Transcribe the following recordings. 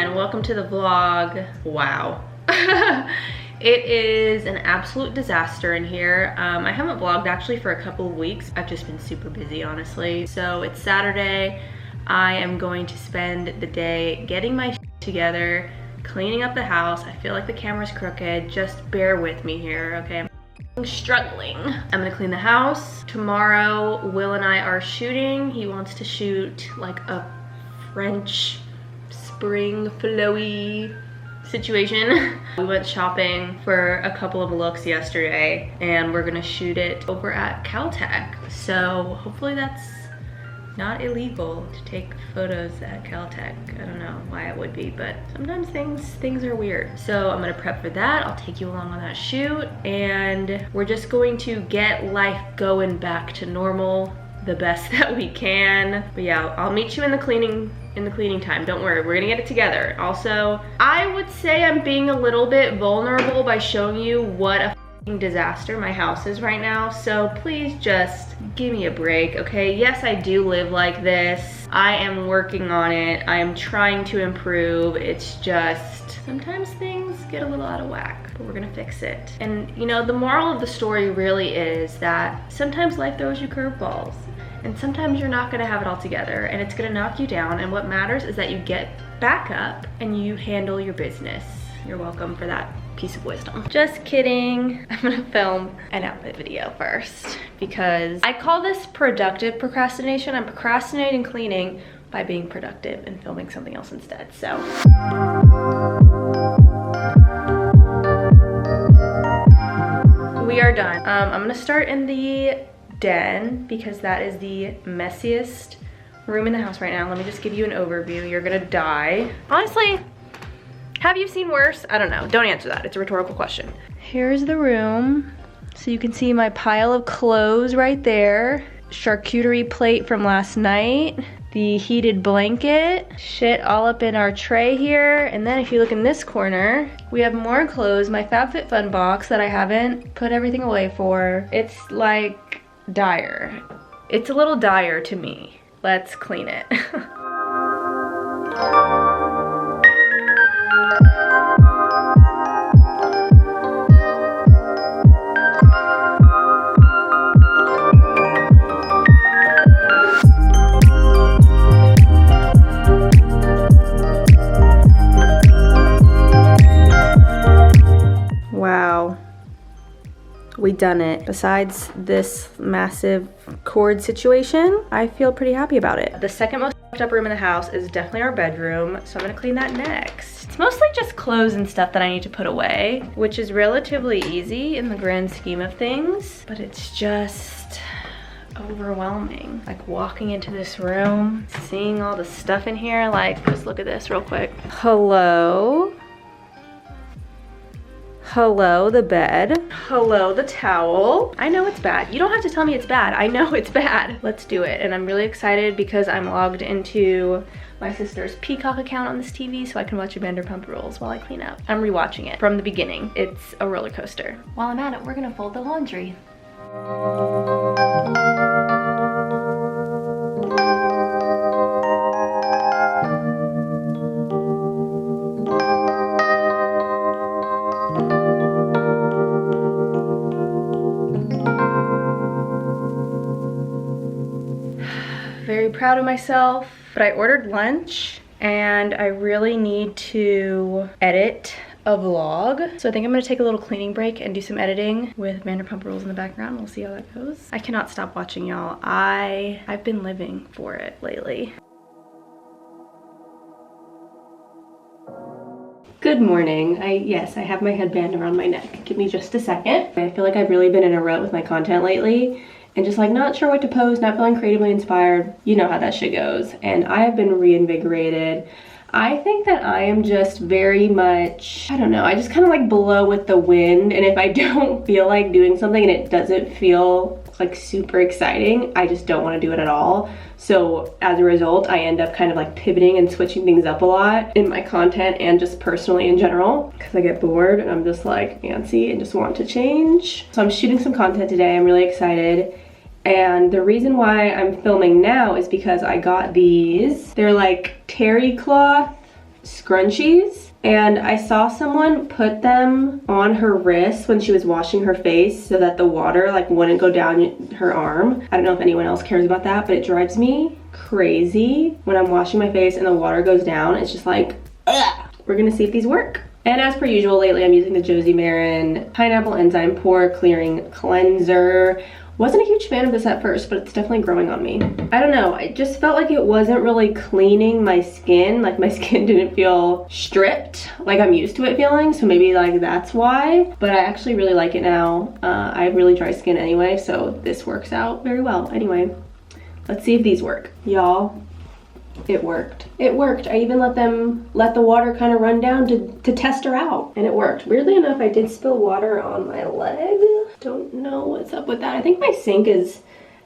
everyone, welcome to the vlog. Wow. It is an absolute disaster in here. I haven't vlogged actually for a couple of weeks. I've just been super busy, honestly. So it's Saturday. I am going to spend the day getting my together, cleaning up the house. I feel like the camera's crooked. Just bear with me here, okay? I'm struggling. I'm gonna clean the house. Tomorrow, Will and I are shooting. He wants to shoot like a French spring flowy situation. We went shopping for a couple of looks yesterday and we're gonna shoot it over at Caltech. So hopefully that's not illegal to take photos at Caltech. I don't know why it would be, but sometimes things are weird. So I'm gonna prep for that. I'll take you along on that shoot and we're just going to get life going back to normal the best that we can. But yeah, I'll meet you in the cleaning time. Don't worry, we're gonna get it together. Also, I would say I'm being a little bit vulnerable by showing you what a disaster my house is right now, so please just give me a break, okay? Yes, I do live like this. I am working on it. I am trying to improve. It's just sometimes things get a little out of whack, but we're gonna fix it. And you know, the moral of the story really is that sometimes life throws you curveballs and sometimes you're not gonna have it all together and it's gonna knock you down, and what matters is that you get back up and you handle your business. You're welcome for that piece of wisdom. Just kidding. I'm gonna film an outfit video first because I call this productive procrastination. I'm procrastinating cleaning by being productive and filming something else instead. So we are done. I'm gonna start in the den because that is the messiest room in the house right now. Let me just give you an overview. You're gonna die. Honestly, have you seen worse? I don't know. Don't answer that. It's a rhetorical question. Here's the room. So you can see my pile of clothes right there. Charcuterie plate from last night. The heated blanket. Shit all up in our tray here. And then if you look in this corner, we have more clothes. My FabFitFun box that I haven't put everything away for. It's like dire. It's a little dire to me. Let's clean it. Wow, we done it. Besides this massive cord situation, I feel pretty happy about it. The second most up room in the house is definitely our bedroom, so I'm gonna clean that next. It's mostly just clothes and stuff that I need to put away, which is relatively easy in the grand scheme of things, but it's just overwhelming. Like walking into this room, seeing all the stuff in here, like just look at this real quick. Hello. Hello, the bed. Hello, the towel. I know it's bad. You don't have to tell me it's bad. I know it's bad. Let's do it. And I'm really excited because I'm logged into my sister's Peacock account on this TV so I can watch Vanderpump Rules while I clean up. I'm rewatching it from the beginning. It's a roller coaster. While I'm at it, we're gonna fold the laundry. Very proud of myself, but I ordered lunch and I really need to edit a vlog. So I think I'm gonna take a little cleaning break and do some editing with Vanderpump Rules in the background. We'll see how that goes. I cannot stop watching, y'all. I've been living for it lately. Good morning. Yes, I have my headband around my neck. Give me just a second. I feel like I've really been in a rut with my content lately and just like not sure what to post, not feeling creatively inspired. You know how that shit goes. And I have been reinvigorated. I think that I am just very much, I don't know, I just kind of like blow with the wind, and if I don't feel like doing something and it doesn't feel like super exciting, I just don't want to do it at all. So as a result, I end up kind of like pivoting and switching things up a lot in my content and just personally in general, because I get bored and I'm just like antsy and just want to change. So I'm shooting some content today. I'm really excited. And the reason why I'm filming now is because I got these. They're like terry cloth scrunchies, and I saw someone put them on her wrist when she was washing her face so that the water like wouldn't go down her arm. I don't know if anyone else cares about that, but it drives me crazy when I'm washing my face and the water goes down. It's just like, ugh. We're gonna see if these work. And as per usual, lately I'm using the Josie Maran Pineapple Enzyme Pore Clearing Cleanser. Wasn't a huge fan of this at first, but it's definitely growing on me. I don't know, I just felt like it wasn't really cleaning my skin. Like my skin didn't feel stripped like I'm used to it feeling, so maybe like that's why. But I actually really like it now. I have really dry skin anyway, so this works out very well. Anyway, let's see if these work. Y'all, it worked. It worked. I even let the water kind of run down to test her out, and it worked. Weirdly enough, I did spill water on my leg. Don't know what's up with that. I think my sink is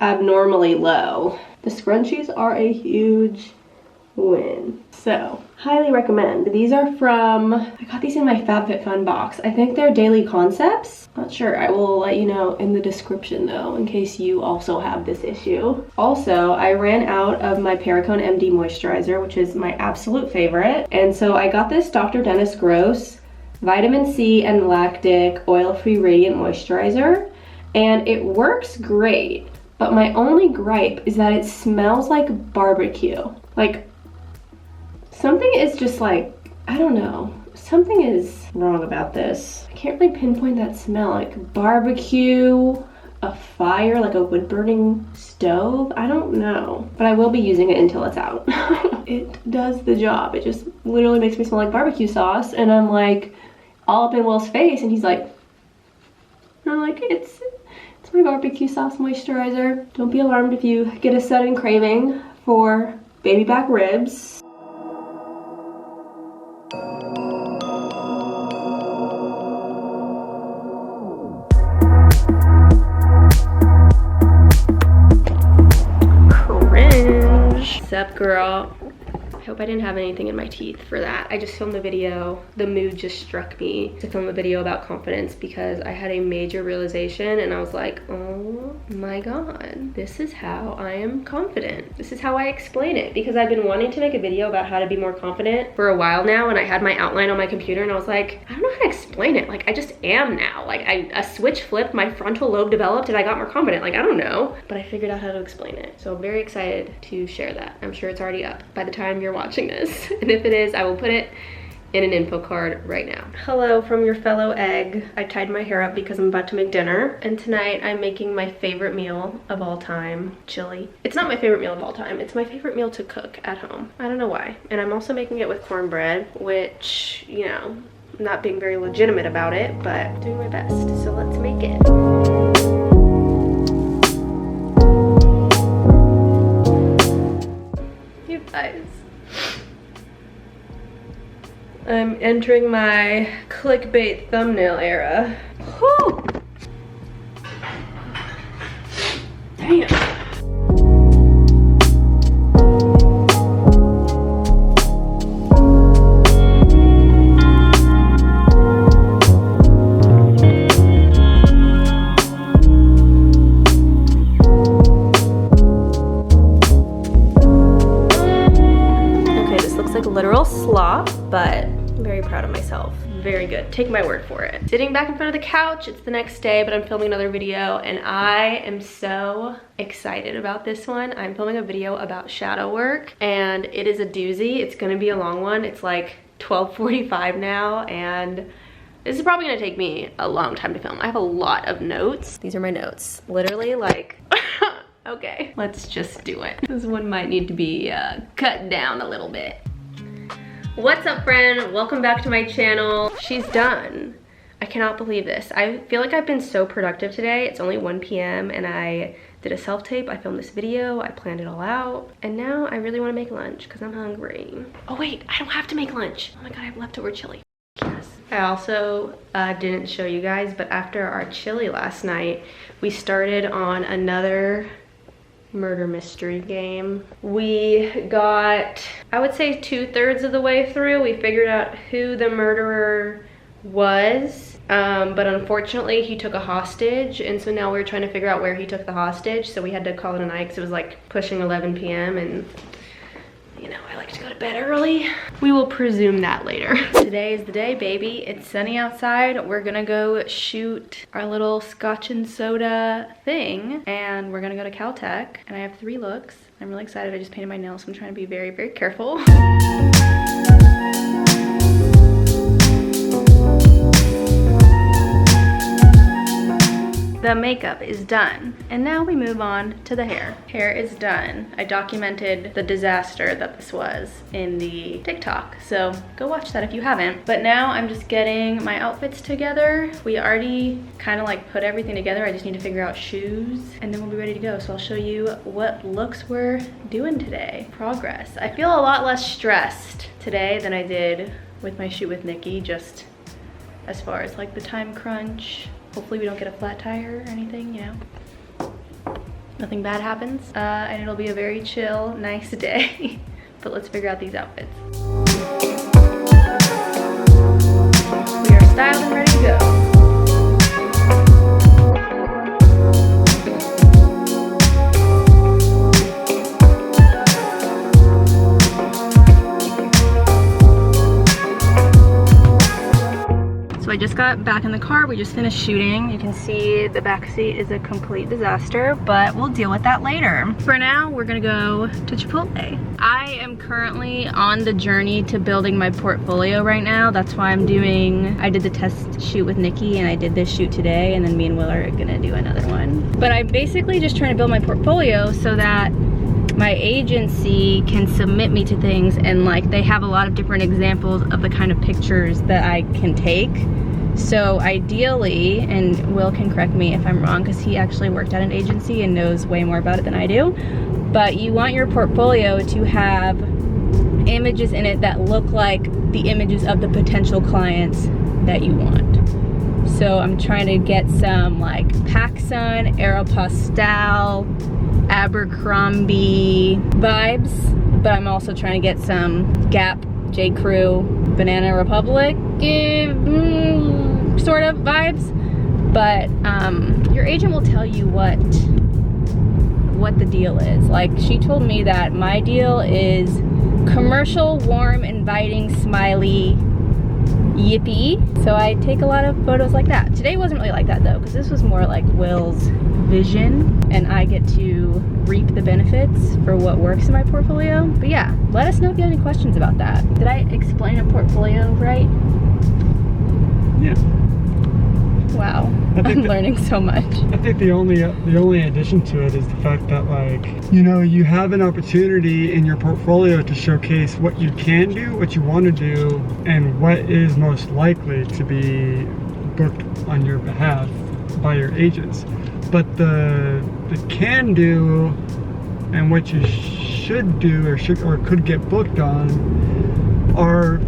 abnormally low. The scrunchies are a huge win. So, highly recommend. These are from, I got these in my FabFitFun box. I think they're Daily Concepts. Not sure. I will let you know in the description though, in case you also have this issue. Also, I ran out of my Perricone MD moisturizer, which is my absolute favorite. And so I got this Dr. Dennis Gross Vitamin C and Lactic Oil-Free Radiant Moisturizer. And it works great. But my only gripe is that it smells like barbecue. Like, something is just like, I don't know. Something is wrong about this. I can't really pinpoint that smell. Like barbecue, a fire, like a wood burning stove. I don't know. But I will be using it until it's out. It does the job. It just literally makes me smell like barbecue sauce. And I'm like all up in Will's face and he's like, and I'm like, it's my barbecue sauce moisturizer. Don't be alarmed if you get a sudden craving for baby back ribs. What's up, girl? I hope I didn't have anything in my teeth for that. I just filmed a video. The mood just struck me to film a video about confidence because I had a major realization and I was like, oh my god, this is how I am confident. This is how I explain it, because I've been wanting to make a video about how to be more confident for a while now, and I had my outline on my computer and I was like, I don't know how to explain it. Like, I just am now. Like, a switch flipped, my frontal lobe developed, and I got more confident. Like, I don't know, but I figured out how to explain it. So I'm very excited to share that. I'm sure it's already up by the time you're watching this. And if it is, I will put it in an info card right now. Hello from your fellow egg. I tied my hair up because I'm about to make dinner. And tonight I'm making my favorite meal of all time, chili. It's not my favorite meal of all time. It's my favorite meal to cook at home. I don't know why. And I'm also making it with cornbread, which, you know, I'm not being very legitimate about it, but I'm doing my best. So let's make it. You guys. I'm entering my clickbait thumbnail era. Whew. Damn. Okay, this looks like literal slop, but I'm very proud of myself. Very good. Take my word for it. Sitting back in front of the couch, it's the next day, but I'm filming another video and I am so excited about this one. I'm filming a video about shadow work and it is a doozy. It's gonna be a long one. It's like 12:45 now and this is probably gonna take me a long time to film. I have a lot of notes. These are my notes. Literally like, okay, let's just do it. This one might need to be cut down a little bit. What's up, friend? Welcome back to my channel. She's done. I cannot believe this. I feel like I've been so productive today. It's only 1 p.m. and I did a self-tape. I filmed this video. I planned it all out. And now I really want to make lunch because I'm hungry. Oh wait, I don't have to make lunch. Oh my god, I have leftover chili. Yes. I also didn't show you guys, but after our chili last night, we started on another murder mystery game. We got, I would say 2/3 of the way through. We figured out who the murderer was, but unfortunately he took a hostage, and so now we're trying to figure out where he took the hostage, so we had to call it a night because it was like pushing 11 p.m. and You know, I like to go to bed early. We will presume that later. Today is the day, baby. It's sunny outside. We're gonna go shoot our little scotch and soda thing, and we're gonna go to Caltech, and I have 3 looks. I'm really excited. I just painted my nails, so I'm trying to be very, very careful. The makeup is done, and now we move on to the hair. Hair is done. I documented the disaster that this was in the TikTok, so go watch that if you haven't. But now I'm just getting my outfits together. We already kind of like put everything together. I just need to figure out shoes, and then we'll be ready to go. So I'll show you what looks we're doing today. Progress. I feel a lot less stressed today than I did with my shoot with Nikki, just as far as like the time crunch. Hopefully we don't get a flat tire or anything, you know. Nothing bad happens. And it'll be a very chill, nice day. But let's figure out these outfits. We are styled and ready to go. I just got back in the car. We just finished shooting. You can see the back seat is a complete disaster, but we'll deal with that later. For now, we're gonna go to Chipotle. I am currently on the journey to building my portfolio right now. That's why I did the test shoot with Nikki, and I did this shoot today, and then me and Will are gonna do another one. But I'm basically just trying to build my portfolio so that my agency can submit me to things, and like they have a lot of different examples of the kind of pictures that I can take. So ideally, and Will can correct me if I'm wrong because he actually worked at an agency and knows way more about it than I do, but you want your portfolio to have images in it that look like the images of the potential clients that you want. So I'm trying to get some like PacSun, Aeropostale, Abercrombie vibes, but I'm also trying to get some Gap, J. Crew, Banana Republic sort of vibes. But your agent will tell you what the deal is. Like, she told me that my deal is commercial, warm, inviting, smiley, yippee. So I take a lot of photos like that. Today wasn't really like that though, because this was more like Will's vision, and I get to reap the benefits for what works in my portfolio. But yeah, let us know if you have any questions about that. Did I explain a portfolio right? Yeah. Wow, I'm learning so much. I think the only addition to it is the fact that, like, you know, you have an opportunity in your portfolio to showcase what you can do, what you want to do, and what is most likely to be booked on your behalf by your agents. But the can do and what you should do or could get booked on are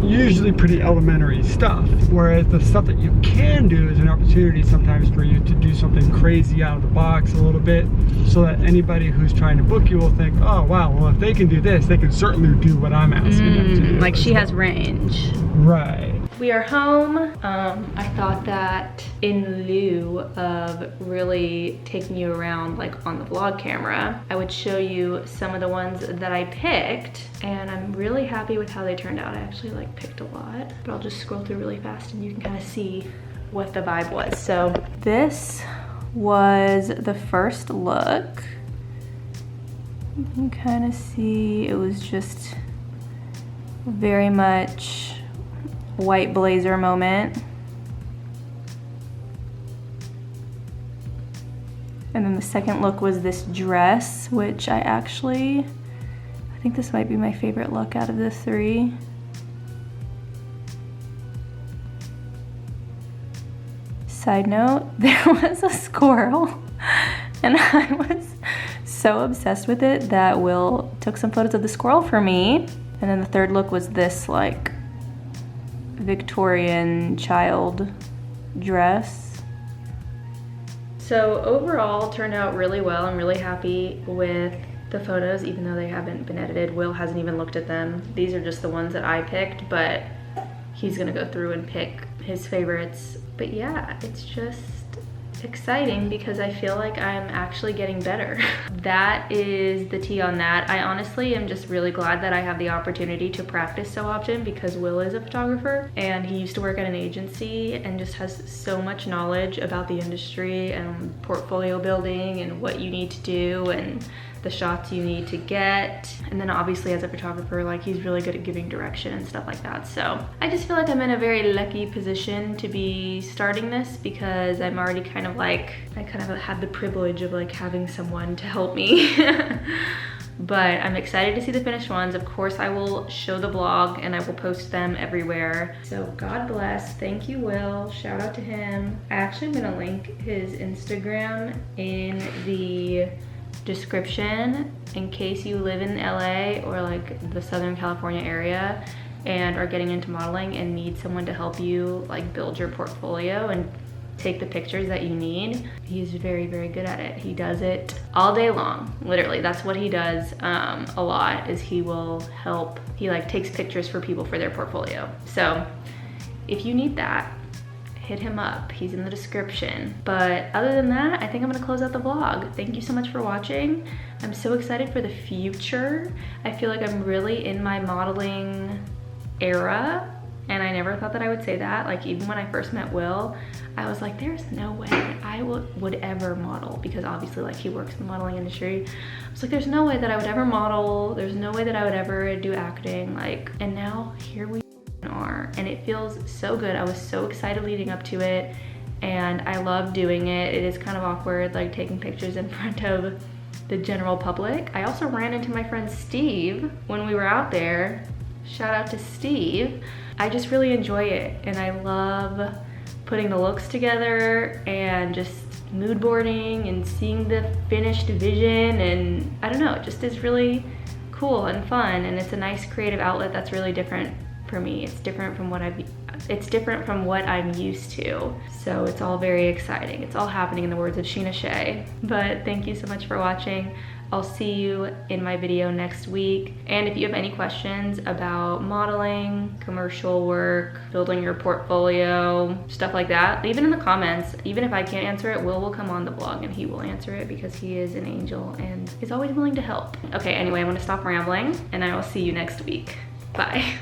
usually pretty elementary stuff, whereas the stuff that you can do is an opportunity sometimes for you to do something crazy out of the box a little bit, so that anybody who's trying to book you will think, oh wow, well if they can do this, they can certainly do what I'm asking them to do. Like she has range. Right. We are home. I thought that in lieu of really taking you around like on the vlog camera, I would show you some of the ones that I picked, and I'm really happy with how they turned out. I actually like picked a lot, but I'll just scroll through really fast and you can kind of see what the vibe was. So this was the first look. You can kind of see it was just very much white blazer moment. And then the second look was this dress, which I think this might be my favorite look out of the 3. Side note, there was a squirrel and I was so obsessed with it that Will took some photos of the squirrel for me. And then the third look was this like Victorian child dress. So overall turned out really well. I'm really happy with the photos, even though they haven't been edited. Will hasn't even looked at them. These are just the ones that I picked, but he's gonna go through and pick his favorites. But yeah, it's just exciting because I feel like I'm actually getting better. That is the tea on that. I honestly am just really glad that I have the opportunity to practice so often because Will is a photographer and he used to work at an agency and just has so much knowledge about the industry and portfolio building and what you need to do and the shots you need to get. And then obviously as a photographer, like he's really good at giving direction and stuff like that. So I just feel like I'm in a very lucky position to be starting this because I'm already kind of like, I kind of had the privilege of like having someone to help me. But I'm excited to see the finished ones. Of course, I will show the vlog and I will post them everywhere. So God bless. Thank you, Will. Shout out to him. I actually am gonna link his Instagram in the description in case you live in LA or like the Southern California area and are getting into modeling and need someone to help you like build your portfolio and take the pictures that you need. He's very, very good at it. He does it all day long. Literally, that's what he does a lot is he will help. He like takes pictures for people for their portfolio. So if you need that, hit him up. He's in the description. But other than that, I think I'm gonna close out the vlog. Thank you so much for watching. I'm so excited for the future. I feel like I'm really in my modeling era, and I never thought that I would say that. Like even when I first met Will, I was like, there's no way I would ever model, because obviously like he works in the modeling industry. I was like, there's no way that I would ever model. There's no way that I would ever do acting. Like, and now here we are, and it feels so good. I was so excited leading up to it, and I love doing it. It is kind of awkward like taking pictures in front of the general public. I also ran into my friend Steve when we were out there. Shout out to Steve. I just really enjoy it, and I love putting the looks together and just mood boarding and seeing the finished vision, and I don't know, it just is really cool and fun, and it's a nice creative outlet that's really different for me. It's different from what I'm used to. So it's all very exciting. It's all happening in the words of Sheena Shea. But thank you so much for watching. I'll see you in my video next week. And if you have any questions about modeling, commercial work, building your portfolio, stuff like that, leave it in the comments. Even if I can't answer it, Will come on the vlog and he will answer it because he is an angel and is always willing to help. Okay, anyway, I'm gonna stop rambling and I will see you next week. Bye.